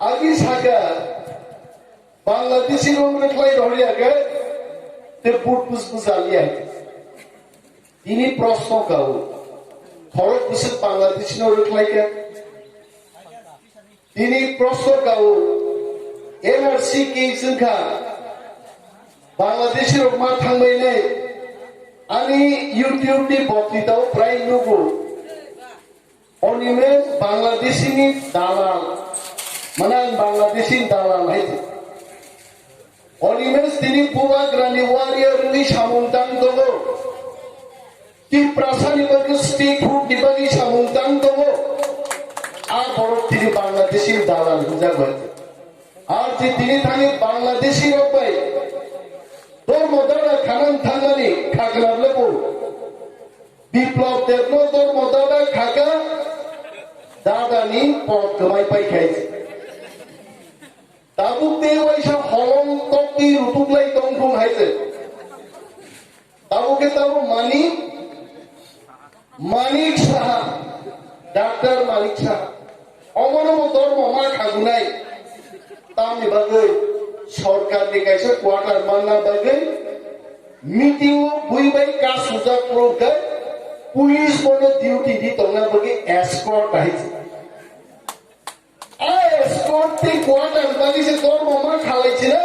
আগে সাকা বাংলাদেশি রংরেখাই ধরিয়াকে তে বুট বুঝবুঝ আলিয়া তিনি প্রশ্ন কাউ খরচ বুঝে বাংলাদেশি রংরেখাইকে তিনি প্রশ্ন কাউ এনআরসি কে जोंखा বাংলাদেশি রকমা থাंबायनै आंनि इउटिउब नि बक्तृताव प्राय नुगौ अनिमे बांलादेशिनि दालाल माने आं बांलादेशि दालाल हायदो अनिमे दिनै बुबाग्रानि वारियरनि सामुंदां दङ तिप्रासानि बागै स्टेट फुडनि बागै सामुंदां दङ आ बरफ दिनै बांलादेशि दालाल होजाबाय আর যে তিনি थाङै बांलादेशि रबाय धर्म दादा खानान थांनानै खाग्राबलेबो बिप्लब देरनो धर्म दादा खागा दादानि पद गोमाय पाइखायसै दाबु ते वाइसा हलं तकि रुतुबलाय दंफं हायसै दाबु के दाबु मानिक साहा डॉक्टर मानिक साहा अमरम धर्म मा खागुनाय तामनि बागै सरकारनि कायसे क्वार्टार मानना बागै मीटिंग बुइबाय का सुजा प्रोगा पुलिस बनो ड्यूटी दी तंगना बागै एस्कॉर्ट आइছে आ एस्कॉर्ट ते क्वार्टार बागै से धर्म मा खालायছে रे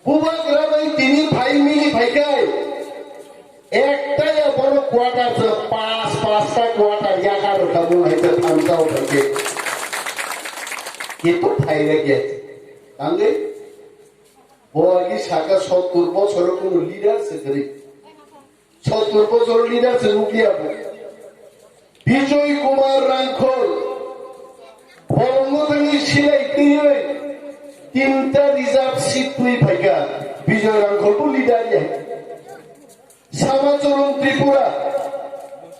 बुबाग्रा बाय तिनि भाई मिली भाइकाय एकटाय बनो क्वार्टार से पांचटा क्वार्टार याका रखाबो हायते थांजाव थांके itu फायदा गयाছে आंगे बोआगी साका 70 বছর কোন লিডার সেখানে 70 বছর লিডার সে রুকিয়া বিজয় কুমার রাঙ্খল বঙ্গবন্ধু সিলাই দিয়ে তিনটা রিজার্ভ সিট তুই ভাইগা বিজয় রাঙ্খল তো লিডার যায় শ্যামাচরণ ত্রিপুরা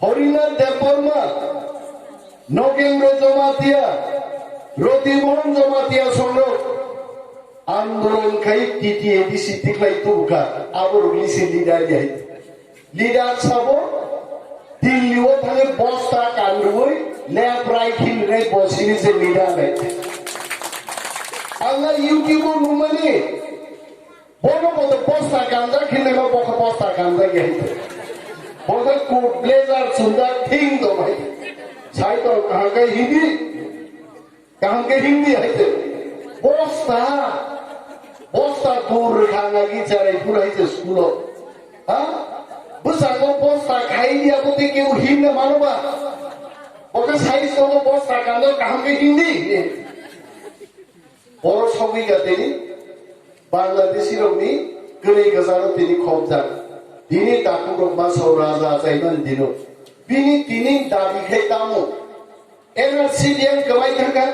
হরিনাথ দেববর্মা নগেন্দ্র জমাতিয়া রতিমোহন জমাতিয়া সংগ্রহ आंदोलन खाई टीटीएडीसी तिखलाई तुबुका आबर लिसे लिडार जाय लिडार साबो दिल्लीओ थाङे बस्ता कान्डुय लेफ्ट राइट हिल रे बसिनि से लिडार नाय आंगा यूट्यूब नुमानि बनो बद बस्ता कान्दा खिनेमा बख बस्ता कान्दा गय बद कोट ब्लेजर सुंदर थिंग दो भाई साइ तो कहां के हिंदी आइते बस्ता दूर खाना की चारे पूरा इसे स्कूलो हाँ बुसा को बस्ता खाई दिया तो ते क्यों हिंदी मानो बा ओके साइज तो बस्ता कांदो कहाँ के हिंदी और सभी का तेरी बांग्लादेशी लोग नी गली गजारो तेरी खोप जान दिनी ताकू लोग मासो राजा जाइमन दिनो बिनी तिनी दाबी खेतामो एनआरसी दियन कमाई थांगा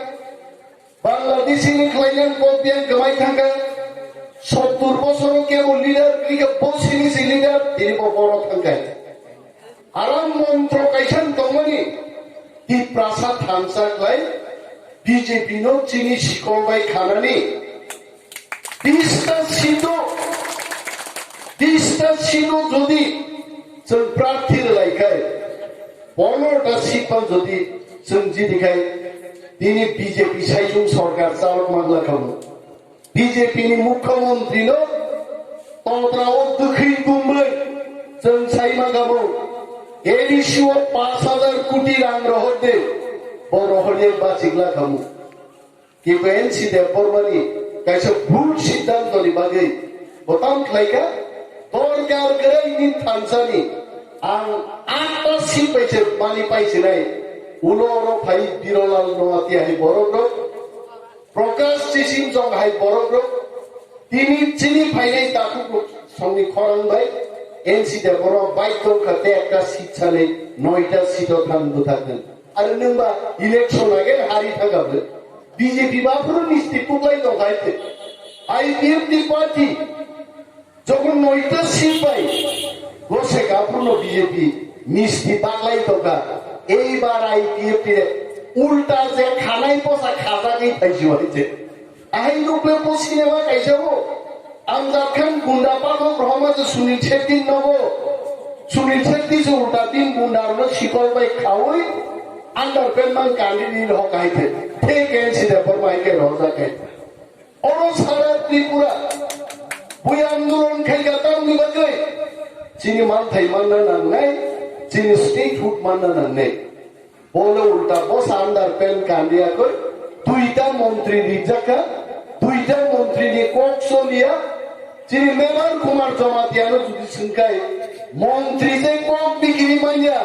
बांग्लादेशी ने क्लाइंट को दियन कमाई थांगा 70 বছর কেবল লিডার লিগে বসিনি সি লিডার তিনি বড় থাকায় আরাম মন্ত্র কাইসান দমনি তি প্রাসাদ থামসাকলাই বিজেপি নো চিনি শিকলবাই খানানি 20টা সিট যদি जों প্রার্থীর লাইখায় 15টা সিট যদি जों জিদিখায় তিনি বিজেপি সাইজুং সরকার চালক মাগলা খাবো बीजेपी नि मुख्यमंत्री नो तंत्राव दुखी दुंबै जों साइमा गाबो एडिसिओ 5000 कोटी रां रहदे बर हले बासिगला खामु किबेनसि देबरमानि कायसे भुल सिद्धांतनि बागै बताम खलायका सरकार गरायनि थानसानि आं 8टा सिट पाइसे मानि पाइसे नाय उलो फाइ बिरलाल नवाति हाय बरग्र प्रकाश सिसिम जंग हाय बरग्र तिनी चिनी फाइनाय ताकु संनि खरं भाई एनसि देबर बाइक दंखाते एकटा सिट सानै 9टा सिटआव थांबो थागोन आरो नोंबा इलेक्शन आगे हारि थागाबो बीजेपी बाफोर निस्ति पुगलाय दंखायते आईपीएफ नि पार्टी যখন 9টা সিট পাই বসে কাপুর্ণ বিজেপি মিষ্টি বাংলাই দোকা এইবার আইপিএফ তে উল্টা যে খানাই পচা খাজাকেই পাইছি হইছে আই রূপে সিনেমা কাইছাবো আমজাদ খান গুন্ডা পাগল রহমান সুনীল শেট্টি নব সুনীল শেট্টি যে উল্টা দিন গুন্ডার শিকল বাই খাওই আন্ডারপ্যান্ট মান কান্ডিনি হকাইতে ঠিক আছে মাইকে রজা খাই অর সারা ত্রিপুরা বই আন্দোলন খাইগা তামনি বাজে চিনি মানথাই মাননা নাংনাই চিনি স্টেটহুড মাননা নাংনাই বলে উল্টা বস আন্ডার পেন কান্দিয়া কই দুইটা মন্ত্রী নিজাকা দুইটা মন্ত্রী নিয়ে কক চলিয়া চিনি মেবার কুমার জমাতিয়ানো যদি শুনকাই মন্ত্রী যে কক বিক্রি মাইয়া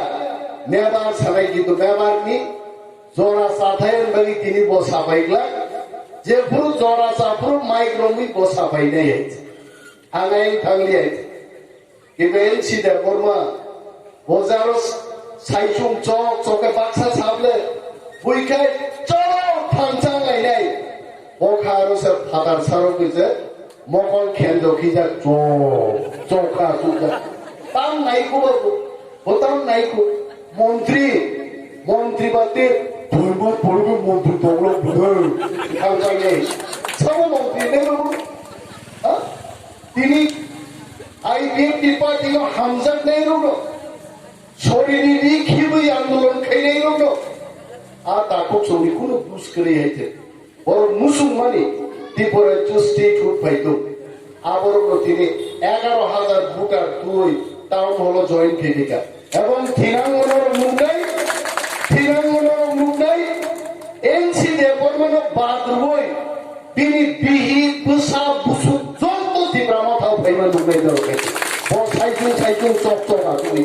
মেবার ছাড়াই কিন্তু মেবার নি জরা সাথায়ের বাড়ি তিনি বসা পাইলা যে পুরো জরা চাপুর মাইক্রোমি বসা পাই নাই আনাই থাকলি আইছে কিন্তু এলছি দে বর্মা বজারো সাইসুম চক চকে বাক্সা সাবলে বুইখাই চলো থাংচাং লাইনাই বখা আরো সে ফাদার সারো কইছে মকল খেন্দ খিজা চকা চুকা তাম নাইকো বাবু হতাম নাইকো মন্ত্রী বাতে ধর্মত পড়বে মন্ত্রী তগলো বুধর থাংচাং নেই সব মন্ত্রী নেই বাবু তিনি আইপিএফটি পার্টি হামজাক নেই রুলো শরীরে খিবই আন্দোলন খাইনাই রুলো আর তাকে ছবি কোনো বুঝ করে হয়েছে বড় মুসলমানি ত্রিপুরার স্টেটহুড পাইতো আবার তিনি 11,000 ভোটার দুই টাউন হলো জয়েন্ট খেলিকা এবং থিনাঙ্গনের মুন্ডাই এনসি দেবর্মন বাদরবই তিনি বিহিত বুসা বুসু যত তীব্র মাথা ভাইমা ঢুকাই দেওয়া সাইকেল চক চক আসুন